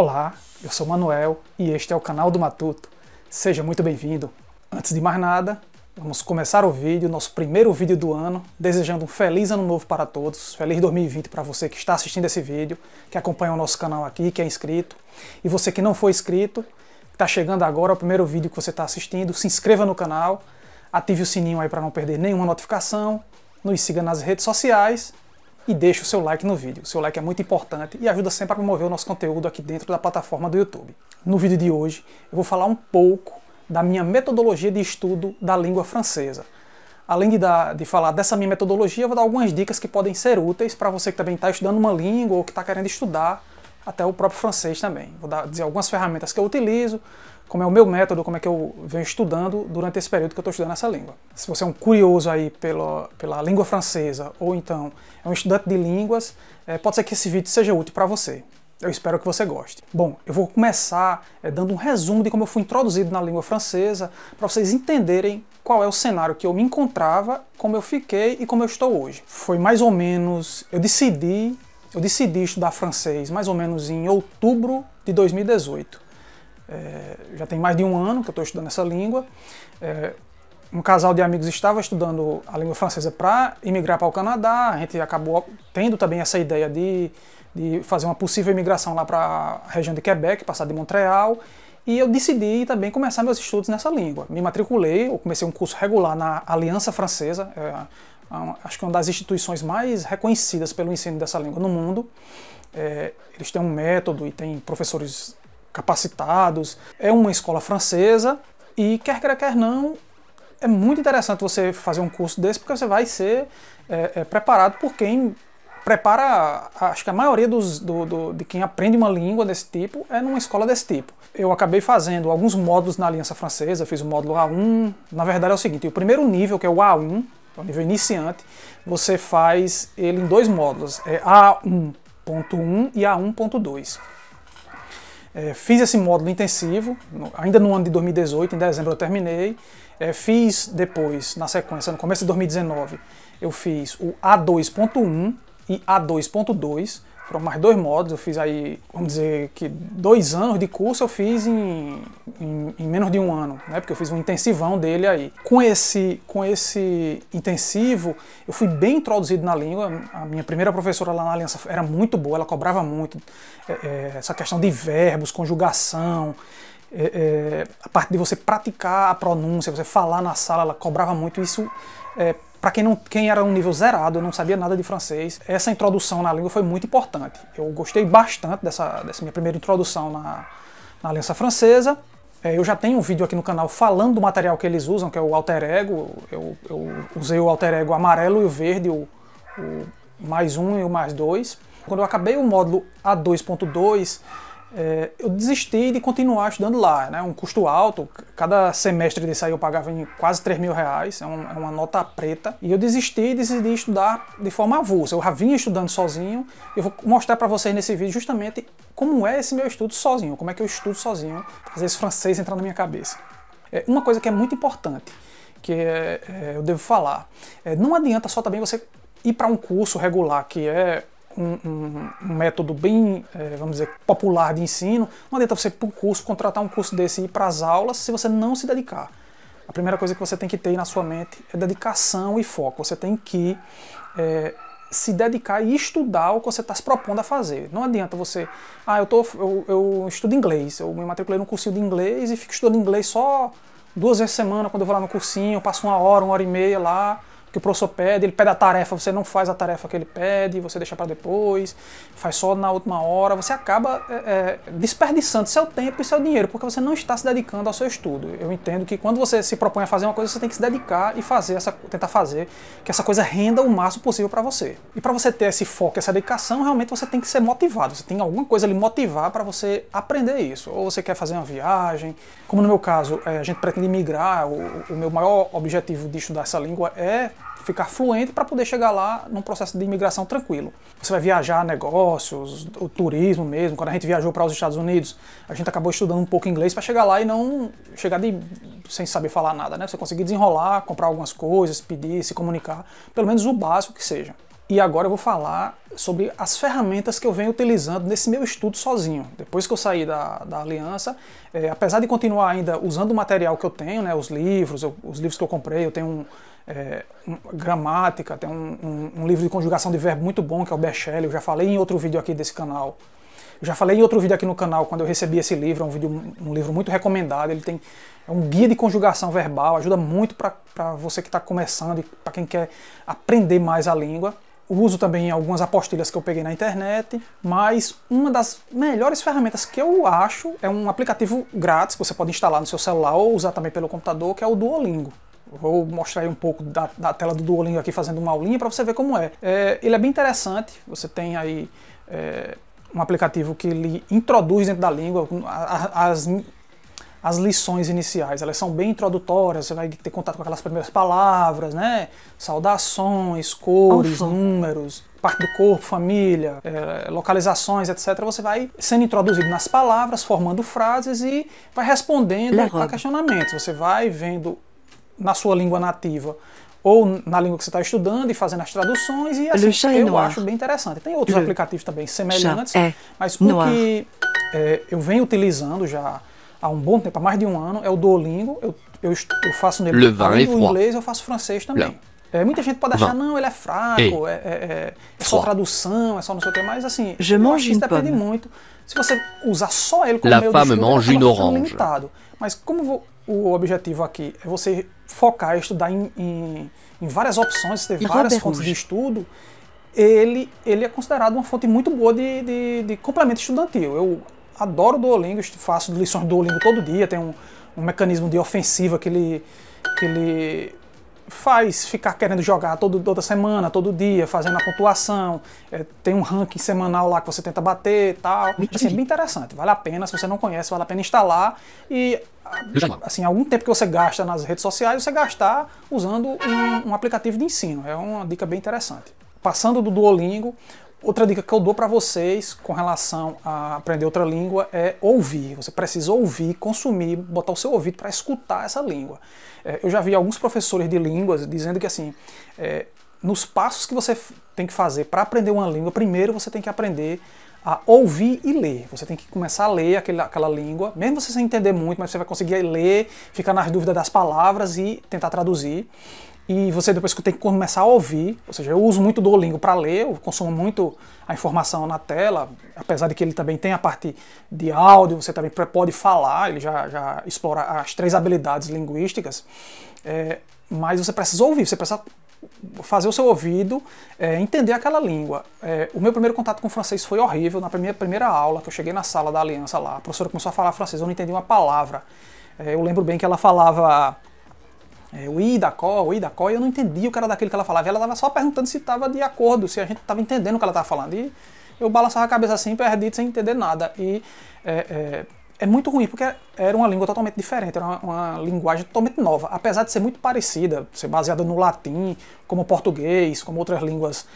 Olá, eu sou Manuel e este é o canal do Matuto. Seja muito bem-vindo. Antes de mais nada, vamos começar o vídeo, nosso primeiro vídeo do ano, desejando um feliz ano novo para todos, feliz 2020 para você que está assistindo esse vídeo, que acompanha o nosso canal aqui, que é inscrito, e você que não foi inscrito, que está chegando agora, é o primeiro vídeo que você está assistindo, se inscreva no canal, ative o sininho aí para não perder nenhuma notificação, nos siga nas redes sociais e deixe o seu like no vídeo. O seu like é muito importante e ajuda sempre a promover o nosso conteúdo aqui dentro da plataforma do YouTube. No vídeo de hoje eu vou falar um pouco da minha metodologia de estudo da língua francesa. Além de falar dessa minha metodologia, eu vou dar algumas dicas que podem ser úteis para você que também está estudando uma língua ou que está querendo estudar até o próprio francês também. Vou dizer algumas ferramentas que eu utilizo, como é o meu método, como é que eu venho estudando durante esse período que eu estou estudando essa língua. Se você é um curioso aí pela língua francesa, ou então é um estudante de línguas, pode ser que esse vídeo seja útil para você. Eu espero que você goste. Bom, eu vou começar dando um resumo de como eu fui introduzido na língua francesa, para vocês entenderem qual é o cenário que eu me encontrava, como eu fiquei e como eu estou hoje. Foi mais ou menos, eu decidi estudar francês mais ou menos em outubro de 2018. Já tem mais de um ano que eu estou estudando essa língua. Um casal de amigos estava estudando a língua francesa para imigrar para o Canadá. A gente acabou tendo também essa ideia de fazer uma possível imigração lá para a região de Quebec, passar de Montreal. E eu decidi também começar meus estudos nessa língua. Me matriculei, eu comecei um curso regular na Aliança Francesa, acho que é uma das instituições mais reconhecidas pelo ensino dessa língua no mundo. Eles têm um método e têm professores capacitados. É uma escola francesa e, quer queira, quer não, é muito interessante você fazer um curso desse, porque você vai ser preparado por quem prepara, acho que a maioria de quem aprende uma língua desse tipo é numa escola desse tipo. Eu acabei fazendo alguns módulos na Aliança Francesa, fiz o módulo A1, na verdade é o seguinte, o primeiro nível, que é o A1, o nível iniciante, você faz ele em dois módulos, A1.1 e A1.2. Fiz esse módulo intensivo, ainda no ano de 2018, em dezembro eu terminei. Fiz depois, na sequência, no começo de 2019, eu fiz o A2.1 e A2.2, foram mais dois módulos, eu fiz aí, vamos dizer que 2 anos de curso eu fiz em menos de um ano, né? Porque eu fiz um intensivão dele aí. Com esse intensivo, eu fui bem introduzido na língua. A minha primeira professora lá na Aliança era muito boa, ela cobrava muito essa questão de verbos, conjugação, a parte de você praticar a pronúncia, você falar na sala, ela cobrava muito isso. Para quem era um nível zerado, eu não sabia nada de francês, essa introdução na língua foi muito importante. Eu gostei bastante dessa minha primeira introdução na Aliança Francesa. Eu já tenho um vídeo aqui no canal falando do material que eles usam, que é o alter ego. Eu usei o alter ego amarelo e o verde, o mais 1 e o mais 2. Quando eu acabei o módulo A2.2, eu desisti de continuar estudando lá, né? Um custo alto, cada semestre desse aí eu pagava em quase 3 mil reais, é uma nota preta, e eu desisti e decidi estudar de forma avulsa. Eu já vinha estudando sozinho, eu vou mostrar para vocês nesse vídeo justamente como é esse meu estudo sozinho, como é que eu estudo sozinho, fazer esse francês entrar na minha cabeça. Uma coisa que é muito importante, que eu devo falar, não adianta só também você ir para um curso regular, que é um método bem, vamos dizer, popular de ensino. Não adianta você ir para o curso, contratar um curso desse e ir para as aulas se você não se dedicar. A primeira coisa que você tem que ter na sua mente é dedicação e foco. Você tem que se dedicar e estudar o que você está se propondo a fazer. Não adianta você, eu estudo inglês, eu me matriculei num cursinho de inglês e fico estudando inglês só 2 vezes por semana quando eu vou lá no cursinho, eu passo 1 hora, 1h30 lá, que o professor pede, ele pede a tarefa, você não faz a tarefa que ele pede, você deixa para depois, faz só na última hora, você acaba desperdiçando seu tempo e seu dinheiro, porque você não está se dedicando ao seu estudo. Eu entendo que quando você se propõe a fazer uma coisa, você tem que se dedicar e tentar fazer que essa coisa renda o máximo possível para você. E para você ter esse foco, essa dedicação, realmente você tem que ser motivado, você tem alguma coisa a lhe motivar para você aprender isso. Ou você quer fazer uma viagem, como no meu caso, a gente pretende migrar, o meu maior objetivo de estudar essa língua é ficar fluente para poder chegar lá num processo de imigração tranquilo. Você vai viajar, negócios, o turismo mesmo. Quando a gente viajou para os Estados Unidos, a gente acabou estudando um pouco inglês para chegar lá e não chegar sem saber falar nada, né? Você conseguir desenrolar, comprar algumas coisas, pedir, se comunicar, pelo menos o básico que seja. E agora eu vou falar sobre as ferramentas que eu venho utilizando nesse meu estudo sozinho. Depois que eu saí da Aliança, apesar de continuar ainda usando o material que eu tenho, né, os livros que eu comprei, eu tenho gramática, tem um livro de conjugação de verbo muito bom, que é o Bechelli, eu já falei em outro vídeo aqui desse canal. Eu já falei em outro vídeo aqui no canal, quando eu recebi esse livro, um livro muito recomendado, é um guia de conjugação verbal, ajuda muito para você que está começando e para quem quer aprender mais a língua. Uso também algumas apostilhas que eu peguei na internet, mas uma das melhores ferramentas que eu acho é um aplicativo grátis que você pode instalar no seu celular ou usar também pelo computador, que é o Duolingo. Vou mostrar aí um pouco da tela do Duolingo aqui fazendo uma aulinha para você ver como é. Ele é bem interessante, você tem aí um aplicativo que ele introduz dentro da língua as lições iniciais, elas são bem introdutórias, você vai ter contato com aquelas primeiras palavras, né? Saudações, cores, números, parte do corpo, família, localizações, etc. Você vai sendo introduzido nas palavras, formando frases e vai respondendo a questionamentos. Você vai vendo na sua língua nativa ou na língua que você está estudando e fazendo as traduções, e assim, eu acho bem interessante. Tem outros aplicativos também semelhantes, mas o que eu venho utilizando já há um bom tempo, há mais de um ano, é o Duolingo. Eu faço nele, além do inglês, eu faço francês também. Muita gente pode achar, não, ele é fraco, é só tradução, é só não sei o que, mas assim, eu acho que isso depende muito. Se você usar só ele como meio de estudo, ele acaba ficando limitado. Mas como o objetivo aqui é você focar e estudar em várias opções, ter várias fontes de estudo, ele é considerado uma fonte muito boa de complemento estudantil. Eu adoro o Duolingo, faço lições do Duolingo todo dia, tem um mecanismo de ofensiva que ele faz ficar querendo jogar toda semana, todo dia, fazendo a pontuação, tem um ranking semanal lá que você tenta bater e tal. Assim, é bem interessante, vale a pena, se você não conhece, vale a pena instalar e, assim, algum tempo que você gasta nas redes sociais, você gastar usando um aplicativo de ensino, é uma dica bem interessante. Passando do Duolingo, outra dica que eu dou para vocês com relação a aprender outra língua é ouvir. Você precisa ouvir, consumir, botar o seu ouvido para escutar essa língua. Eu já vi alguns professores de línguas dizendo que assim, nos passos que você tem que fazer para aprender uma língua, primeiro você tem que aprender a ouvir e ler. Você tem que começar a ler aquela língua, mesmo você sem entender muito, mas você vai conseguir ler, ficar nas dúvidas das palavras e tentar traduzir. E você depois tem que começar a ouvir, ou seja, eu uso muito o Duolingo para ler, eu consumo muito a informação na tela, apesar de que ele também tem a parte de áudio, você também pode falar, ele já explora as 3 habilidades linguísticas, mas você precisa ouvir, você precisa fazer o seu ouvido, entender aquela língua. O meu primeiro contato com o francês foi horrível, na primeira aula, que eu cheguei na sala da Aliança lá, a professora começou a falar francês, eu não entendi uma palavra. Eu lembro bem que ela falava oui, d'accord, e eu não entendi o que era daquilo que ela falava, ela estava só perguntando se estava de acordo, se a gente estava entendendo o que ela estava falando, e eu balançava a cabeça assim, perdido, sem entender nada, e é muito ruim, porque era uma língua totalmente diferente, era uma linguagem totalmente nova, apesar de ser muito parecida, ser baseada no latim, como o português, como outras línguas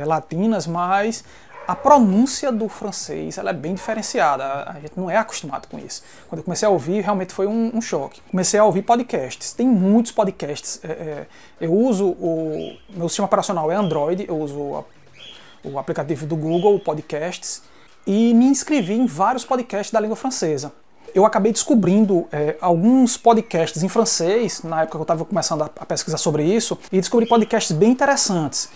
latinas, mas a pronúncia do francês ela é bem diferenciada, a gente não é acostumado com isso. Quando eu comecei a ouvir, realmente foi um choque. Comecei a ouvir podcasts, tem muitos podcasts. Eu uso meu sistema operacional é Android, eu uso o aplicativo do Google, Podcasts, e me inscrevi em vários podcasts da língua francesa. Eu acabei descobrindo alguns podcasts em francês, na época que eu estava começando a pesquisar sobre isso, e descobri podcasts bem interessantes.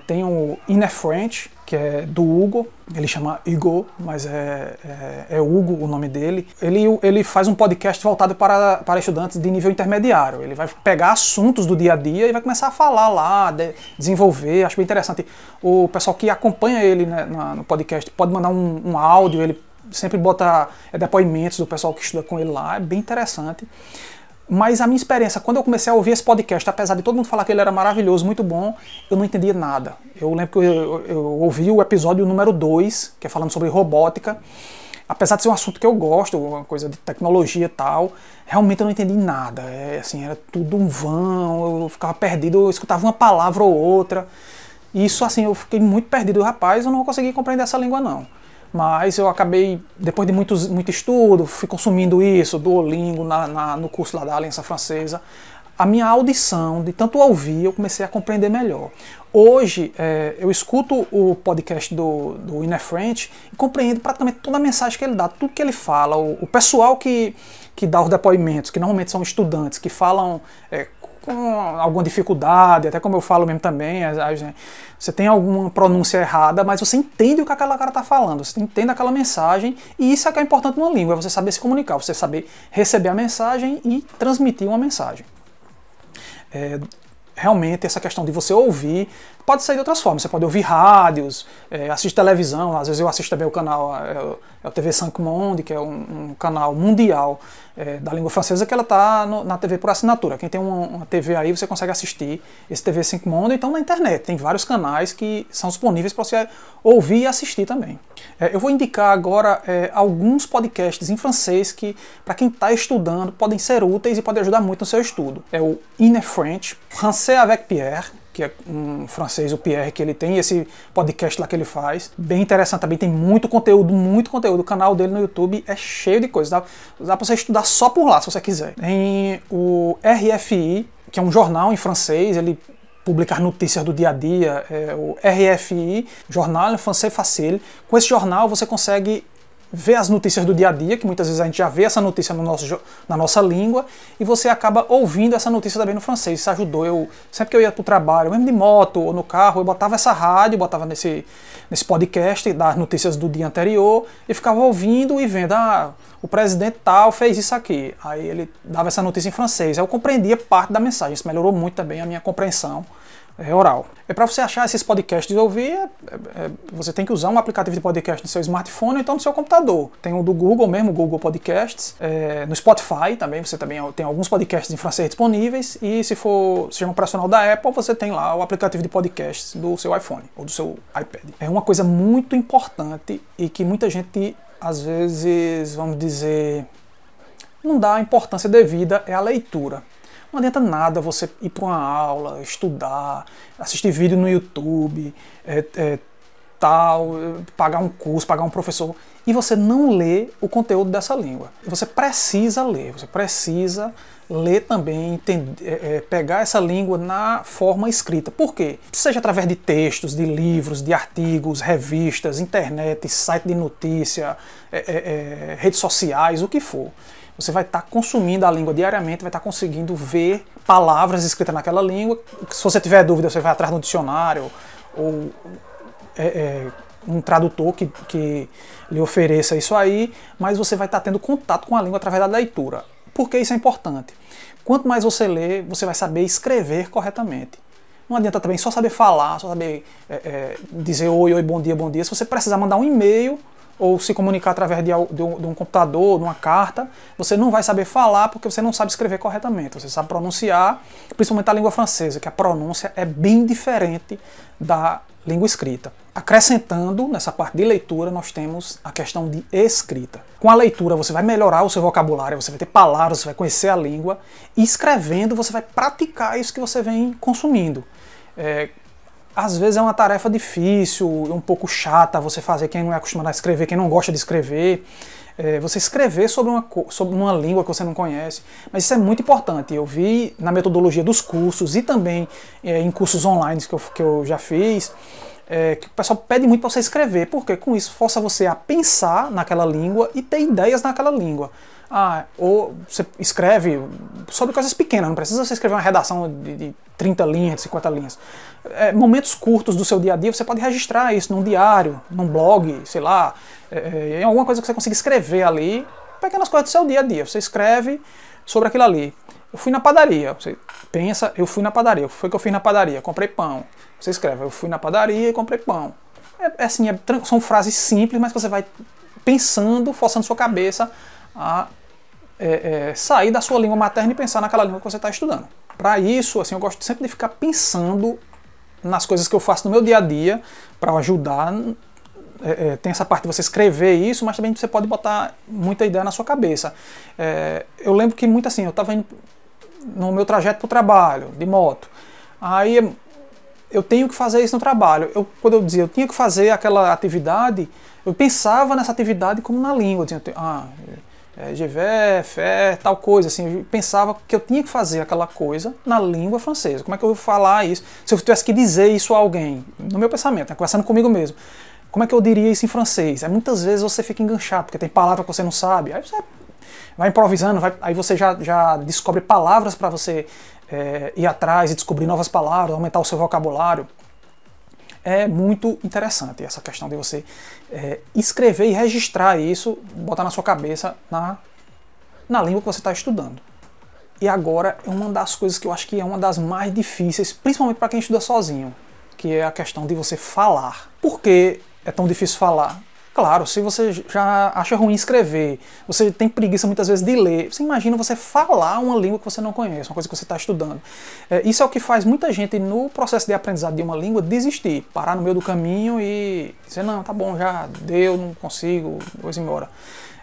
Tem o Inner French, que é do Hugo, ele chama Hugo, mas é Hugo o nome dele. Ele faz um podcast voltado para estudantes de nível intermediário. Ele vai pegar assuntos do dia a dia e vai começar a falar lá, desenvolver, acho bem interessante. O pessoal que acompanha ele, né, no podcast pode mandar um áudio, ele sempre bota depoimentos do pessoal que estuda com ele lá, é bem interessante. Mas a minha experiência, quando eu comecei a ouvir esse podcast, apesar de todo mundo falar que ele era maravilhoso, muito bom, eu não entendia nada. Eu lembro que eu ouvi o episódio número 2, que é falando sobre robótica. Apesar de ser um assunto que eu gosto, uma coisa de tecnologia e tal, realmente eu não entendi nada. Assim, era tudo um vão, eu ficava perdido, eu escutava uma palavra ou outra. E isso, assim, eu fiquei muito perdido. Rapaz, eu não consegui compreender essa língua, não. Mas eu acabei, depois de muito estudo, fui consumindo isso, Duolingo, no curso lá da Aliança Francesa. a minha audição, de tanto ouvir, eu comecei a compreender melhor. Hoje, eu escuto o podcast do Inner French e compreendo praticamente toda a mensagem que ele dá, tudo que ele fala. O pessoal que dá os depoimentos, que normalmente são estudantes, que falam com alguma dificuldade, até como eu falo mesmo também, você tem alguma pronúncia errada, mas você entende o que aquela cara está falando, você entende aquela mensagem, e isso é que é importante numa língua, é você saber se comunicar, você saber receber a mensagem e transmitir uma mensagem. Realmente essa questão de você ouvir pode ser de outras formas. Você pode ouvir rádios, assistir televisão. Às vezes eu assisto também o canal, a TV Cinq Monde, que é um canal mundial da língua francesa, que ela está na TV por assinatura. Quem tem uma TV aí, você consegue assistir esse TV Cinq Monde. Então na internet tem vários canais que são disponíveis para você ouvir e assistir também. Eu vou indicar agora alguns podcasts em francês que, para quem está estudando, podem ser úteis e podem ajudar muito no seu estudo. É o Inner French, Français avec Pierre, que é um francês, o Pierre, que ele tem esse podcast lá que ele faz. Bem interessante também, tem muito conteúdo, muito conteúdo. O canal dele no YouTube é cheio de coisas. Dá pra você estudar só por lá, se você quiser. Tem o RFI, que é um jornal em francês, ele publica as notícias do dia a dia, o RFI, Journal Français Facile. Com esse jornal você consegue ver as notícias do dia a dia, que muitas vezes a gente já vê essa notícia na nossa língua, e você acaba ouvindo essa notícia também no francês. Isso ajudou. Sempre que eu ia para o trabalho, mesmo de moto ou no carro, eu botava essa rádio, botava nesse podcast das notícias do dia anterior, e ficava ouvindo e vendo, o presidente tal fez isso aqui. Aí ele dava essa notícia em francês. Aí eu compreendia parte da mensagem. Isso melhorou muito também a minha compreensão oral. Para você achar esses podcasts e ouvir, você tem que usar um aplicativo de podcast no seu smartphone ou então no seu computador. Tem o do Google mesmo, o Google Podcasts. No Spotify também, você também tem alguns podcasts em francês disponíveis. E se for sistema operacional da Apple, você tem lá o aplicativo de podcasts do seu iPhone ou do seu iPad. É uma coisa muito importante e que muita gente, às vezes, vamos dizer, não dá a importância devida, é a leitura. Não adianta nada você ir para uma aula, estudar, assistir vídeo no YouTube, pagar um curso, pagar um professor, e você não lê o conteúdo dessa língua. Você precisa ler também, pegar essa língua na forma escrita. Por quê? Seja através de textos, de livros, de artigos, revistas, internet, site de notícia, redes sociais, o que for. Você vai estar consumindo a língua diariamente, vai estar conseguindo ver palavras escritas naquela língua. Se você tiver dúvida, você vai atrás de um dicionário ou um tradutor que lhe ofereça isso aí, mas você vai estar tendo contato com a língua através da leitura. Por que isso é importante? Quanto mais você lê, você vai saber escrever corretamente. Não adianta também só saber falar, só saber dizer oi, oi, bom dia, bom dia. Se você precisar mandar um e-mail ou se comunicar através de um computador, de uma carta, você não vai saber falar porque você não sabe escrever corretamente. Você sabe pronunciar, principalmente a língua francesa, que a pronúncia é bem diferente da língua escrita. Acrescentando, nessa parte de leitura, nós temos a questão de escrita. Com a leitura você vai melhorar o seu vocabulário, você vai ter palavras, você vai conhecer a língua, e escrevendo você vai praticar isso que você vem consumindo. Às vezes é uma tarefa difícil, um pouco chata você fazer, quem não é acostumado a escrever, quem não gosta de escrever, você escrever sobre uma língua que você não conhece, mas isso é muito importante. Eu vi na metodologia dos cursos e também em cursos online que eu já fiz, que o pessoal pede muito para você escrever, porque com isso força você a pensar naquela língua e ter ideias naquela língua. Ou você escreve sobre coisas pequenas, não precisa você escrever uma redação de 30 linhas, de 50 linhas. Momentos curtos do seu dia a dia, você pode registrar isso num diário, num blog, sei lá, em alguma coisa que você consiga escrever ali, pequenas coisas do seu dia a dia. Você escreve sobre aquilo ali. Eu fui na padaria, você pensa, eu fui na padaria, foi o que eu fiz na padaria, comprei pão. Você escreve, eu fui na padaria e comprei pão. São frases simples, mas você vai pensando, forçando sua cabeça a sair da sua língua materna e pensar naquela língua que você está estudando. Para isso, assim, eu gosto sempre de ficar pensando nas coisas que eu faço no meu dia a dia para ajudar. Tem essa parte de você escrever isso, mas também você pode botar muita ideia na sua cabeça. Eu lembro que muito assim, eu estava indo no meu trajeto para o trabalho, de moto. Aí eu tenho que fazer isso no trabalho. Quando eu dizia eu tinha que fazer aquela atividade, eu pensava nessa atividade como na língua. Eu dizia, je vais faire tal coisa, assim, eu pensava que eu tinha que fazer aquela coisa na língua francesa. Como é que eu vou falar isso? Se eu tivesse que dizer isso a alguém, no meu pensamento, né, conversando comigo mesmo, como é que eu diria isso em francês? Aí muitas vezes você fica enganchado, porque tem palavra que você não sabe, aí você vai improvisando, aí você já descobre palavras para você ir atrás e descobrir novas palavras, aumentar o seu vocabulário. É muito interessante essa questão de você escrever e registrar isso, botar na sua cabeça na língua que você está estudando. E agora é uma das coisas que eu acho que é uma das mais difíceis, principalmente para quem estuda sozinho, que é a questão de você falar. Por que é tão difícil falar? Claro, se você já acha ruim escrever, você tem preguiça muitas vezes de ler, você imagina você falar uma língua que você não conhece, uma coisa que você está estudando. Isso é o que faz muita gente no processo de aprendizado de uma língua desistir, parar no meio do caminho e dizer, não, tá bom, já deu, não consigo, vou embora.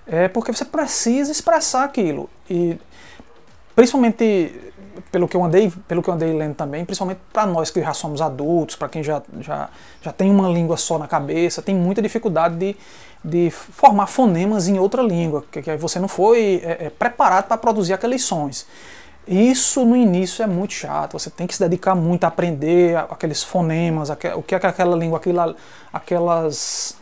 É porque você precisa expressar aquilo. E principalmente pelo que eu andei lendo também, principalmente para nós que já somos adultos, para quem já tem uma língua só na cabeça, tem muita dificuldade de formar fonemas em outra língua, que você não foi preparado para produzir aqueles sons. Isso no início é muito chato, você tem que se dedicar muito a aprender aqueles fonemas, o que é aquela língua, aquelas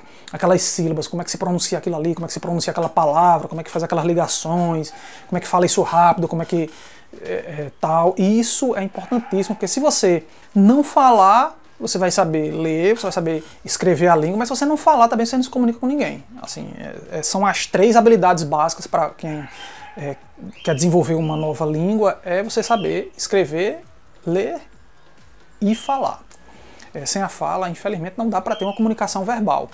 sílabas, como é que se pronuncia aquilo ali, como é que se pronuncia aquela palavra, como é que faz aquelas ligações, como é que fala isso rápido, como é que tal. E isso é importantíssimo, porque se você não falar, você vai saber ler, você vai saber escrever a língua, mas se você não falar, também você não se comunica com ninguém. Assim, são as 3 habilidades básicas para quem quer desenvolver uma nova língua, é você saber escrever, ler e falar. Sem a fala, infelizmente, não dá para ter uma comunicação verbal.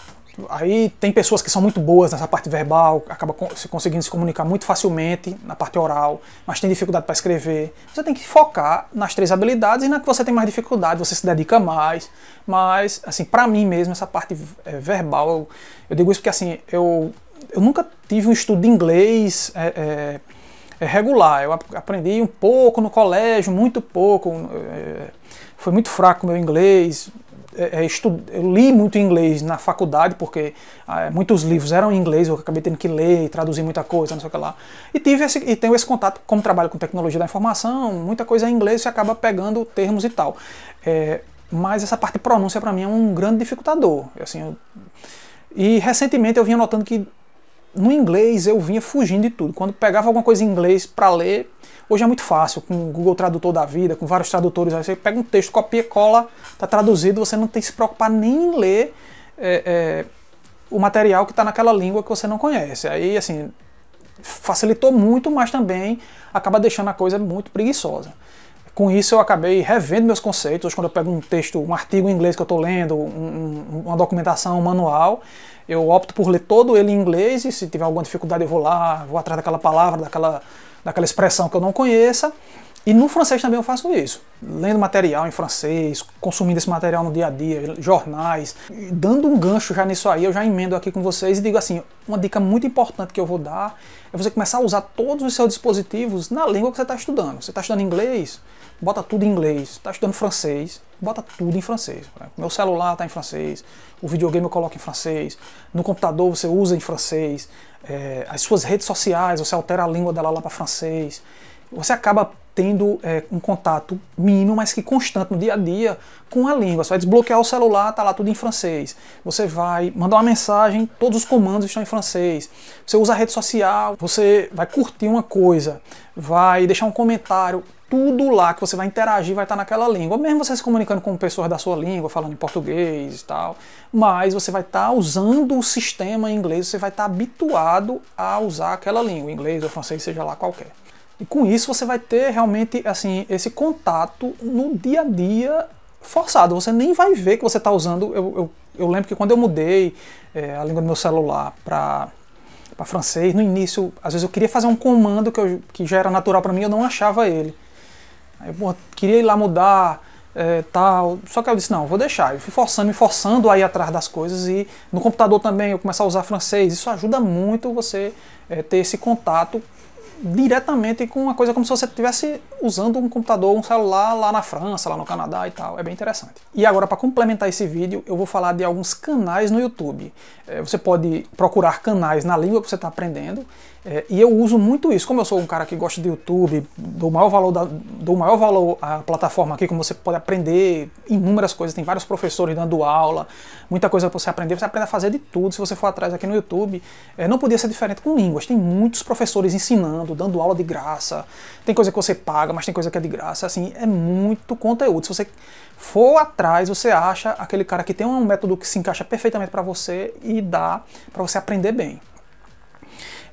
Aí tem pessoas que são muito boas nessa parte verbal, acabam conseguindo se comunicar muito facilmente na parte oral, mas tem dificuldade para escrever. Você tem que focar nas 3 habilidades e na que você tem mais dificuldade, você se dedica mais. Mas, assim, para mim mesmo, essa parte verbal, eu digo isso porque, assim, eu nunca tive um estudo de inglês regular. Eu aprendi um pouco no colégio, muito pouco. Foi muito fraco o meu inglês. Eu li muito inglês na faculdade, porque muitos livros eram em inglês, eu acabei tendo que ler e traduzir muita coisa, não sei o que lá. E tenho esse contato, como trabalho com tecnologia da informação, muita coisa em inglês, você acaba pegando termos e tal. Mas essa parte de pronúncia para mim é um grande dificultador. Assim, e recentemente eu vinha notando que no inglês eu vinha fugindo de tudo. Quando pegava alguma coisa em inglês para ler, hoje é muito fácil, com o Google Tradutor da vida, com vários tradutores, aí você pega um texto, copia, cola, está traduzido, você não tem que se preocupar nem em ler o material que está naquela língua que você não conhece. Aí, assim, facilitou muito, mas também acaba deixando a coisa muito preguiçosa. Com isso eu acabei revendo meus conceitos. Hoje, quando eu pego um texto, um artigo em inglês que eu estou lendo, uma documentação, um manual, eu opto por ler todo ele em inglês, e se tiver alguma dificuldade eu vou lá, vou atrás daquela palavra, daquela expressão que eu não conheça. E no francês também eu faço isso, lendo material em francês, consumindo esse material no dia a dia, jornais. Dando um gancho já nisso aí, eu já emendo aqui com vocês e digo assim, uma dica muito importante que eu vou dar é você começar a usar todos os seus dispositivos na língua que você está estudando. Você está estudando inglês, bota tudo em inglês. Está estudando francês, bota tudo em francês. Meu celular está em francês, o videogame eu coloco em francês, no computador você usa em francês, as suas redes sociais, você altera a língua dela lá para francês. Você acaba tendo um contato mínimo, mas que constante no dia a dia com a língua. Você vai desbloquear o celular, tá lá tudo em francês. Você vai mandar uma mensagem, todos os comandos estão em francês. Você usa a rede social, você vai curtir uma coisa, vai deixar um comentário, tudo lá que você vai interagir vai estar naquela língua. Mesmo você se comunicando com pessoas da sua língua, falando em português e tal, mas você vai estar usando o sistema em inglês, você vai estar habituado a usar aquela língua, inglês ou francês, seja lá qualquer. E com isso você vai ter realmente assim, esse contato no dia a dia forçado. Você nem vai ver que você está usando. Eu lembro que quando eu mudei a língua do meu celular para francês, no início, às vezes eu queria fazer um comando que já era natural para mim, eu não achava ele. Aí eu queria ir lá mudar, tal. Só que eu disse, não, vou deixar. Eu fui me forçando a ir atrás das coisas, e no computador também eu começar a usar francês. Isso ajuda muito você ter esse contato diretamente com uma coisa como se você estivesse usando um computador, um celular lá na França, lá no Canadá e tal. É bem interessante. E agora, para complementar esse vídeo, eu vou falar de alguns canais no YouTube. Você pode procurar canais na língua que você está aprendendo, e eu uso muito isso. Como eu sou um cara que gosta de YouTube, dou maior valor à plataforma aqui, como você pode aprender inúmeras coisas, tem vários professores dando aula, muita coisa para você aprender a fazer de tudo se você for atrás aqui no YouTube. Não podia ser diferente com línguas, tem muitos professores ensinando, dando aula de graça, tem coisa que você paga, mas tem coisa que é de graça, assim, é muito conteúdo. Se você for atrás, você acha aquele cara que tem um método que se encaixa perfeitamente para você e dá para você aprender bem.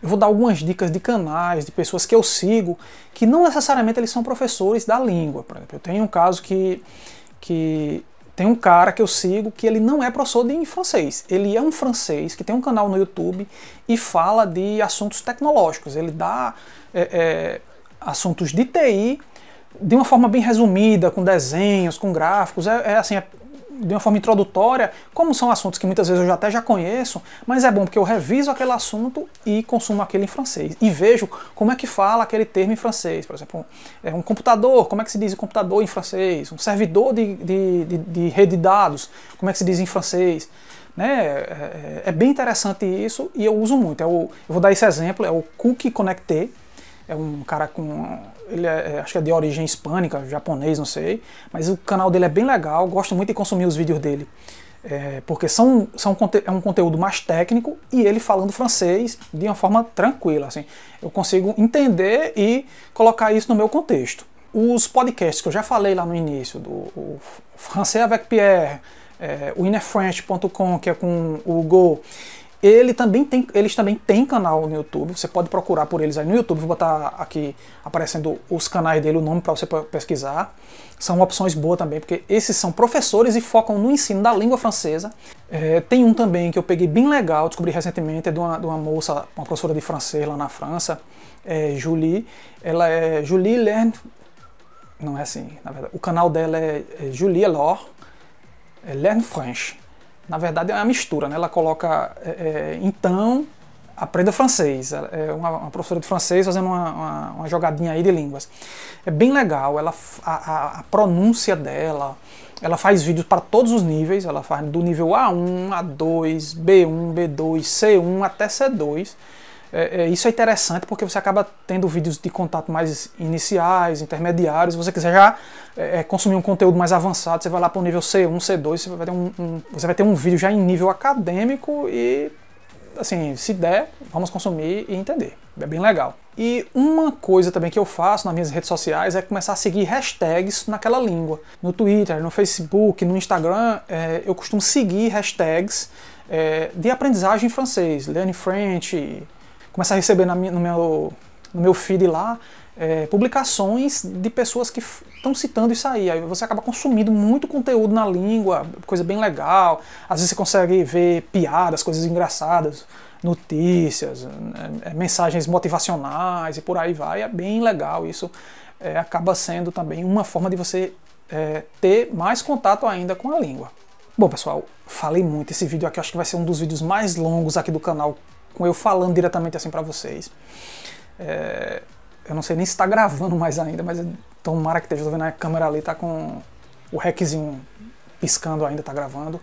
Eu vou dar algumas dicas de canais, de pessoas que eu sigo, que não necessariamente eles são professores da língua. Por exemplo, eu tenho um caso que tem um cara que eu sigo que ele não é professor de francês. Ele é um francês que tem um canal no YouTube e fala de assuntos tecnológicos. Ele dá assuntos de TI de uma forma bem resumida, com desenhos, com gráficos, de uma forma introdutória, como são assuntos que muitas vezes eu até já conheço, mas é bom porque eu reviso aquele assunto e consumo aquele em francês. E vejo como é que fala aquele termo em francês. Por exemplo, um computador, como é que se diz computador em francês? Um servidor de rede de dados, como é que se diz em francês? Né? É bem interessante isso e eu uso muito. Eu vou dar esse exemplo, é o Cookie Connecté. É um cara ele acho que é de origem hispânica, japonês, não sei, mas o canal dele é bem legal, gosto muito de consumir os vídeos dele, porque é um conteúdo mais técnico e ele falando francês de uma forma tranquila, assim, eu consigo entender e colocar isso no meu contexto. Os podcasts que eu já falei lá no início, o Français avec Pierre, o innerfrench.com, que é com o Hugo, eles também têm canal no YouTube, você pode procurar por eles aí no YouTube, vou botar aqui aparecendo os canais dele, o nome para você pesquisar. São opções boas também, porque esses são professores e focam no ensino da língua francesa. Tem um também que eu peguei bem legal, descobri recentemente, é de uma moça, uma professora de francês lá na França, Julie. Ela é Julie Learn, não é assim, na verdade, o canal dela é Julie Alors, Learn French. Na verdade é uma mistura, né? Ela coloca, então, aprenda francês. É uma professora de francês fazendo uma jogadinha aí de línguas. É bem legal, a pronúncia dela, ela faz vídeos para todos os níveis, ela faz do nível A1, A2, B1, B2, C1 até C2. Isso é interessante porque você acaba tendo vídeos de contato mais iniciais, intermediários. Se você quiser já consumir um conteúdo mais avançado, você vai lá para o nível C1, C2, você vai ter um vídeo já em nível acadêmico e, assim, se der, vamos consumir e entender. É bem legal. E uma coisa também que eu faço nas minhas redes sociais é começar a seguir hashtags naquela língua. No Twitter, no Facebook, no Instagram, eu costumo seguir hashtags de aprendizagem em francês, Learn French. Começar a receber no meu feed lá publicações de pessoas que estão citando isso aí. Aí você acaba consumindo muito conteúdo na língua, coisa bem legal. Às vezes você consegue ver piadas, coisas engraçadas, notícias, mensagens motivacionais e por aí vai. É bem legal isso. Acaba sendo também uma forma de você ter mais contato ainda com a língua. Bom, pessoal, falei muito. Esse vídeo aqui eu acho que vai ser um dos vídeos mais longos aqui do canal, com eu falando diretamente assim pra vocês. Eu não sei nem se está gravando mais ainda, mas tomara que esteja. Tô vendo a câmera ali, tá com o reczinho piscando ainda, tá gravando.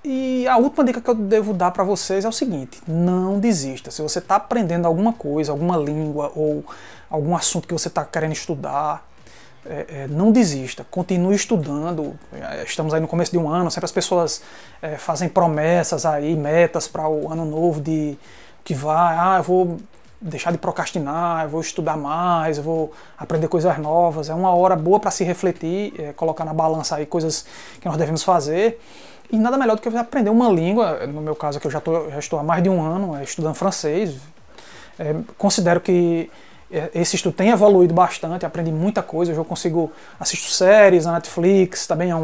E a última dica que eu devo dar para vocês é o seguinte: não desista. Se você está aprendendo alguma coisa, alguma língua ou algum assunto que você está querendo estudar, não desista, continue estudando. Estamos aí no começo de um ano, sempre as pessoas fazem promessas aí, metas para o ano novo de que eu vou deixar de procrastinar, eu vou estudar mais, eu vou aprender coisas novas. É uma hora boa para se refletir, colocar na balança aí coisas que nós devemos fazer. E nada melhor do que aprender uma língua. No meu caso aqui, eu já estou há mais de um ano estudando francês. Considero que esse estudo tem evoluído bastante, aprendi muita coisa. Hoje eu consigo assistir séries na Netflix, também é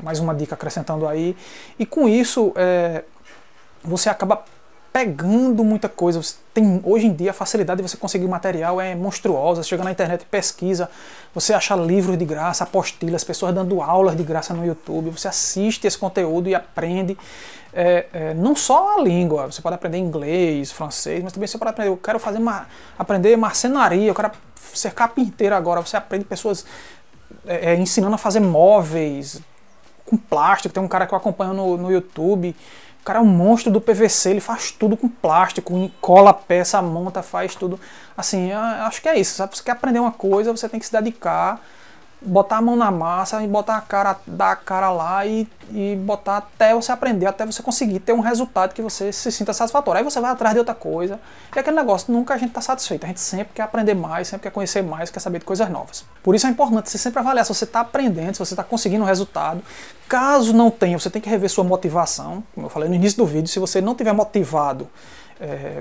mais uma dica acrescentando aí. E com isso, você acaba pegando muita coisa. Você tem, hoje em dia a facilidade de você conseguir material é monstruosa. Você chega na internet e pesquisa, você acha livros de graça, apostilas, pessoas dando aulas de graça no YouTube, você assiste esse conteúdo e aprende não só a língua, você pode aprender inglês, francês, mas também você pode aprender, eu quero aprender marcenaria, eu quero ser carpinteiro agora, você aprende pessoas ensinando a fazer móveis com plástico. Tem um cara que eu acompanho no YouTube, o cara é um monstro do PVC, ele faz tudo com plástico, cola a peça, monta, faz tudo. Assim, eu acho que é isso, sabe? Se você quer aprender uma coisa, você tem que se dedicar, botar a mão na massa e botar dar a cara lá e botar até você aprender, até você conseguir ter um resultado que você se sinta satisfatório. Aí você vai atrás de outra coisa, e aquele negócio, nunca a gente está satisfeito, a gente sempre quer aprender mais, sempre quer conhecer mais, quer saber de coisas novas. Por isso é importante você sempre avaliar se você está aprendendo, se você está conseguindo um resultado. Caso não tenha, você tem que rever sua motivação, como eu falei no início do vídeo. Se você não estiver motivado,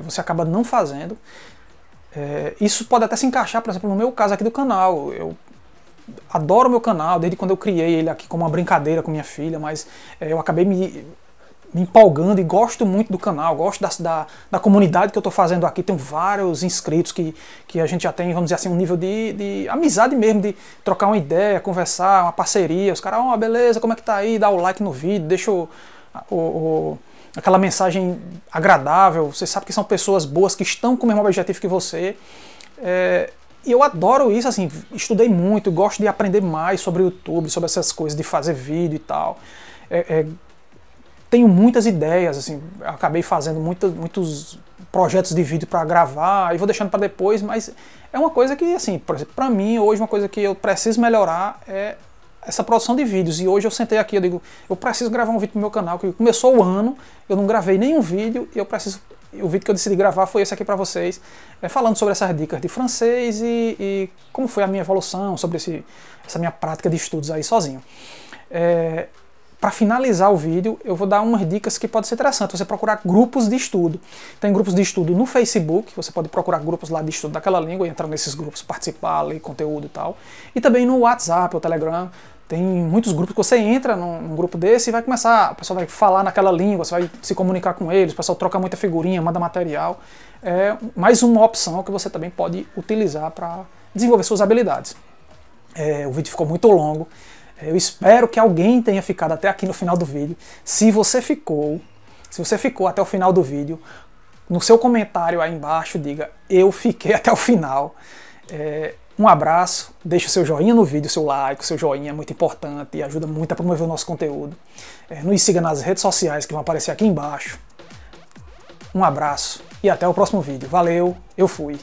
você acaba não fazendo. Isso pode até se encaixar, por exemplo, no meu caso aqui do canal. Eu adoro o meu canal, desde quando eu criei ele aqui como uma brincadeira com minha filha, mas eu acabei me empolgando e gosto muito do canal, gosto da comunidade que eu estou fazendo aqui. Tenho vários inscritos que a gente já tem, vamos dizer assim, um nível de amizade mesmo, de trocar uma ideia, conversar, uma parceria. Os caras, beleza, como é que tá aí? Dá o like no vídeo, deixa aquela mensagem agradável. Você sabe que são pessoas boas que estão com o mesmo objetivo que você. E eu adoro isso, assim, estudei muito, gosto de aprender mais sobre o YouTube, sobre essas coisas de fazer vídeo e tal. Tenho muitas ideias, assim, acabei fazendo muitos projetos de vídeo para gravar e vou deixando para depois, mas é uma coisa que, assim, por exemplo, para mim hoje uma coisa que eu preciso melhorar é essa produção de vídeos. E hoje eu sentei aqui, eu digo, eu preciso gravar um vídeo pro meu canal, que começou o ano, eu não gravei nenhum vídeo e o vídeo que eu decidi gravar foi esse aqui para vocês, falando sobre essas dicas de francês e como foi a minha evolução, sobre essa minha prática de estudos aí sozinho. Para finalizar o vídeo, eu vou dar umas dicas que pode ser interessante, você procurar grupos de estudo. Tem grupos de estudo no Facebook, você pode procurar grupos lá de estudo daquela língua e entrar nesses grupos, participar, ler conteúdo e tal. E também no WhatsApp ou Telegram, tem muitos grupos que você entra num grupo desse e vai começar, o pessoal vai falar naquela língua, você vai se comunicar com eles, o pessoal troca muita figurinha, manda material. É mais uma opção que você também pode utilizar para desenvolver suas habilidades. O vídeo ficou muito longo. Eu espero que alguém tenha ficado até aqui no final do vídeo. Se você ficou até o final do vídeo, no seu comentário aí embaixo diga: eu fiquei até o final. Um abraço, deixe o seu joinha no vídeo, seu like, o seu joinha é muito importante e ajuda muito a promover o nosso conteúdo. Nos siga nas redes sociais que vão aparecer aqui embaixo. Um abraço e até o próximo vídeo. Valeu, eu fui.